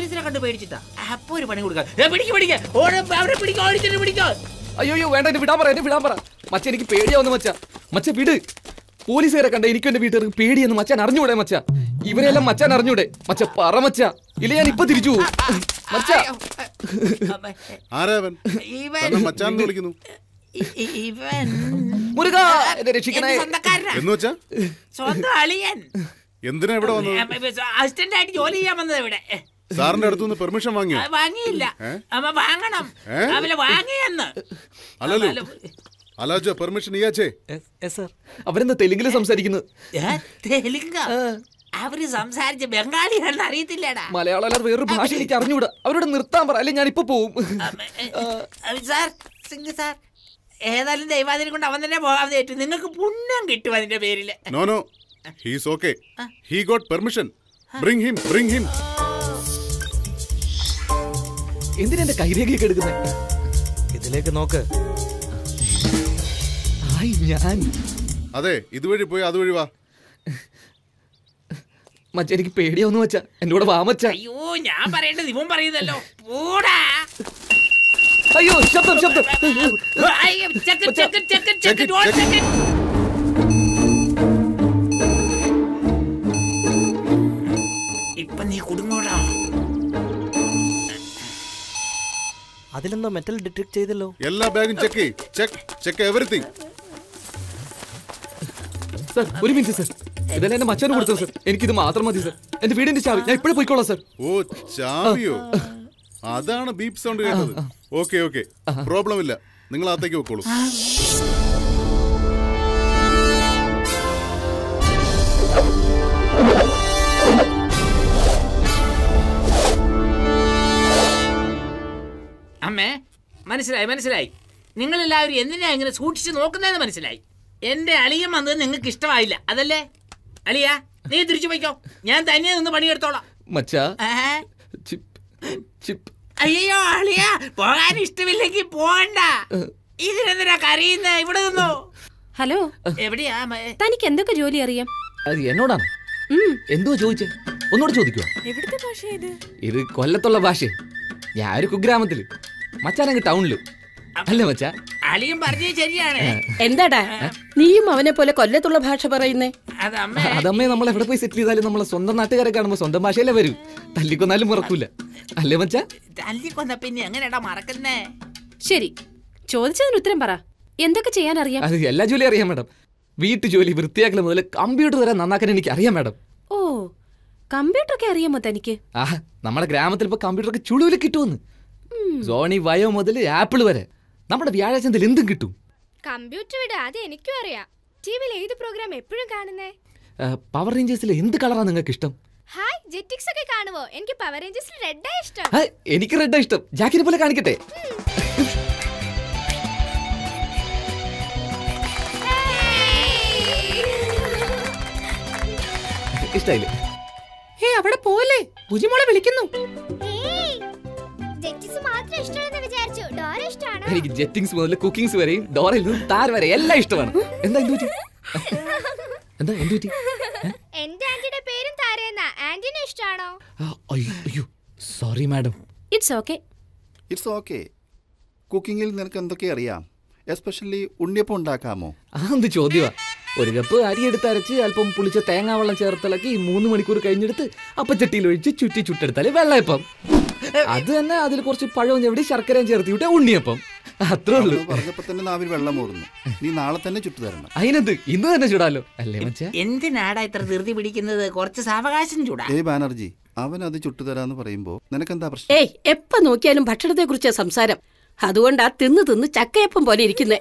പോലീസിനെ കണ്ട് പേടിച്ചിട്ടാ. അപ്പൊ ഒരു പണി കൊടുക്കാം. അയ്യോ വേണ്ട, എന്നെ വിടാൻ പറ. മച്ച എനിക്ക് പേടിയാവുന്നു മച്ച വിട്. പോലീസുകാരെ കണ്ട എനിക്കും എന്റെ വീട്ടുകാർക്ക് പേടിയെന്ന് മച്ചാൻ അറിഞ്ഞൂടെ മച്ച? ഇവരെല്ലാം മച്ചാൻ അറിഞ്ഞൂടെ മച്ച? പറ മച്ച, ഇല്ല ഞാൻ ഇപ്പൊ തിരിച്ചു പോകും മച്ച. മുരുകാ എന്നെ രക്ഷിക്കണേ. എന്തിനാ ഇവിടെ വന്നത്? അസിസ്റ്റന്റ് ആയിട്ട് ജോലി ചെയ്യാൻ വന്നത് ഇവിടെ. സാറിന്റെ അടുത്തുനിന്ന് പെർമിഷൻ വാങ്ങിയോ? വാങ്ങിയില്ല. വാങ്ങണം. വാങ്ങിയെന്ന്. അല്ലല്ലോ അലാജോ പെർമിഷൻ ഇയാച്ചേ. അവരെന്താ തെലുങ്കില് സംസാരിക്കുന്നത്? തെലുങ്ക? അവര് സംസാരിച്ച ബംഗാളിയാണെന്ന് അറിയത്തില്ലടാ. മലയാളം അല്ലാതെ വേറൊരു ഭാഷ എനിക്ക് അറിഞ്ഞൂടാ. അവരോട് നിർത്താൻ പറ, അല്ലെ ഞാനിപ്പോ പോവും. സാർ സിംഗ് സാർ, ഏതായാലും ദൈവാദിനെ കൊണ്ട് അവൻ തന്നെ പോകാൻ ഏറ്റു. നിങ്ങൾക്ക് പുണ്യം കിട്ടും അതിന്റെ പേരില്. No he's okay. He got permission. Bring him. എന്തിനാ എന്റെ കൈരേഖയൊക്കെ എടുക്കുന്നത്? ഇതിലേക്ക് നോക്ക്. ഞാൻ അതെ, ഇതുവഴി പോയി അതുവഴി വാ. മച്ച എനിക്ക് പേടിയാവുന്നു മച്ച, എന്റെ കൂടെ വാ മച്ച. അയ്യോ ഞാൻ പറയേണ്ടത് ഇവൻ പറയുന്നല്ലോ. പോടാ. അയ്യോ ശബ്ദം. ഇപ്പൊ നീ കുടുങ്ങോടാ. അതിലെന്തോ മെറ്റൽ ഡിറ്റക്ട് ചെയ്തല്ലോ. എല്ലാ ബാഗും ചെക്ക് എവരിതിങ്. സർ ഒരു മിനിറ്റ് സർ, ഇതെല്ലാം എന്റെ മച്ചാന് കൊടുത്തത് സർ. എനിക്കിത് മാത്രം മതി സർ. എന്റെ വീടിന്റെ ചാവി ഞാൻ ഇപ്പോഴും പോയിക്കോളാം സർ. ഓ ചാവിയോ? അതാണ് ബീപ്പ് സൗണ്ട് കേട്ടത്. ഓക്കെ പ്രോബ്ലം ഇല്ല, നിങ്ങൾ അകത്തേക്ക് വെക്കോളൂ. അമ്മേ മനസ്സിലായി. നിങ്ങളെല്ലാവരും എന്തിനാ ഇങ്ങനെ സൂക്ഷിച്ച് നോക്കുന്നതെന്ന് മനസ്സിലായി. എന്റെ അളിയൻ വന്നത് നിങ്ങൾക്ക് ഇഷ്ടമായില്ല, അതല്ലേ? അളിയ നീ തിരിച്ചു പോയിക്കോ, ഞാൻ തന്നെ നിന്ന് പണിയെടുത്തോളാം. അയ്യോ അളിയ, പോകാൻ ഇഷ്ടമില്ലെങ്കിൽ പോകണ്ട. ഇതിനെന്തിനാ കരയുന്നേ? ഇവിടെ നിന്നോ. ഹലോ, എവിടെയാ? തനിക്ക് എന്തൊക്കെ ജോലി അറിയാം? എന്നോടാണ് എന്തോ ചോദിച്ചേ? ഒന്നുകൂടെ ചോദിക്കുവോ? എവിടുത്തെ ഭാഷ ഇത് കൊല്ലത്തുള്ള ഭാഷ. ഞാൻ ഒരു കുഗ്രാമത്തില്, മച്ചാനങ്ങ് ടൗണില്. അല്ലേ മച്ചാ? അളിയും പറഞ്ഞത് ശരിയാണ്. എന്താടാ നീയും അവനെ പോലെ കൊല്ലത്തുള്ള ഭാഷ പറയുന്നേ? അതമ്മേ, നമ്മൾ എവിടെ പോയി സെറ്റിൽ ചെയ്താലും നമ്മളെ സ്വന്തം നാട്ടുകാരെ കാണുമ്പോ സ്വന്തം ഭാഷയിലേ വരൂ. തല്ലിക്കൊന്നാലും മറക്കൂല, അല്ലേ മച്ചാ? തല്ലിക്കൊന്ന പിന്നെ എങ്ങനെയാടാ മറക്കുന്നേ? ശരി, ചോദിച്ചതിന് ഉത്തരം പറ. എന്തൊക്കെ ചെയ്യാൻ അറിയാം? അത് എല്ലാ ജോലി അറിയാം മാഡം. വീട്ടു ജോലി വൃത്തിയാക്കൽ മുതൽ കമ്പ്യൂട്ടർ വരെ നന്നാക്കാൻ എനിക്ക് അറിയാം മാഡം. ഓ, കമ്പ്യൂട്ടർ ഒക്കെ അറിയാമോ തനിക്ക്? നമ്മുടെ ഗ്രാമത്തിൽ ഇപ്പൊ കമ്പ്യൂട്ടർ ഒക്കെ ചുളുവിൽ കിട്ടുമെന്ന്. സോണി വയോ മുതൽ ആപ്പിൾ വരെ നമ്മുടെ വ്യാഴാഴ്ചത്തിൽ എന്തും കിട്ടും. കമ്പ്യൂട്ടർ വിട, അത് എനിക്കും അറിയാം. ടിവിയിൽ ഏത് പ്രോഗ്രാം എപ്പോഴും കാണുന്നേ? പവർ റേഞ്ചേഴ്സിൽ എന്ത് കളറാണ് നിങ്ങൾക്ക് ഇഷ്ടം? ഹായ്, ജെറ്റിക്സ് ഒക്കെ കാണുവോ? എനിക്ക് പവർ റേഞ്ചേഴ്സിൽ റെഡാ ഇഷ്ടം. എനിക്ക് റെഡാ ഇഷ്ടം. ജാക്കിനെ പോലെ കാണിക്കട്ടെ? ഇഷ്ടായില്ലേ? അവിടെ പോലെ ഭുജിമോളെ വിളിക്കുന്നു. എനിക്ക് ജെറ്റിംഗ്സ് മുതൽ കുക്കിംഗ്സ് വരെയും ഡോറയിൽ നിന്ന് താര വരെ എല്ലാം ഇഷ്ടമാണ്. എന്താ എന്ത് പറ്റി? എന്റെ ആന്റിയുടെ പേരും താരയെന്നാ. ആന്റിനെ ഇഷ്ടാണോ? അയ്യോ സോറി മാഡം. It's okay. കുക്കിങ്ങിൽ നിനക്ക് എന്തൊക്കെ അറിയാം? എസ്പെഷ്യലി ഉണ്ണിയപ്പം ഉണ്ടാക്കാമോ? എന്ത് ചോദ്യമാ? ഒരു കപ്പ് അരി എടുത്ത് അരച്ച് അല്പം പുളിച്ച തേങ്ങാവെള്ളം ചേർത്തിളക്കി 3 മണിക്കൂർ കഴിഞ്ഞെടുത്ത് അപ്പച്ചട്ടിയിൽ ഒഴിച്ച് ചുട്ടെടുത്താല് വെള്ളയപ്പം. അത് തന്നെ, അതിൽ കുറച്ച് പഴവും ചെവിടി ശർക്കരയും ചേർത്തി വിട്ട ഉണ്ണിയപ്പം. അത്രേ ഉള്ളൂ. പറഞ്ഞപ്പോ തന്നെ നാവിൽ വെള്ളം ഓടുന്നു. നീ നാളെ തന്നെ ചുട്ടു തരണം. അതിനെന്ത്, ഇന്ന് തന്നെ ചുടാലോ, അല്ലേ മച്ചാ? എന്തിനാടാ ഇത്ര ധൃതി പിടിക്കുന്നത്? കുറച്ച് സാവകാശം ചൂടാ. ബാനർജി, അവൻ അത് ചുട്ടു തരാന്ന് പറയുമ്പോ നിനക്കെന്താ പ്രശ്നം? എപ്പ നോക്കിയാലും ഭക്ഷണത്തെ കുറിച്ച് സംസാരം. അതുകൊണ്ടാ തിന്ന് ചക്കയപ്പം പോലെ ഇരിക്കുന്നേ.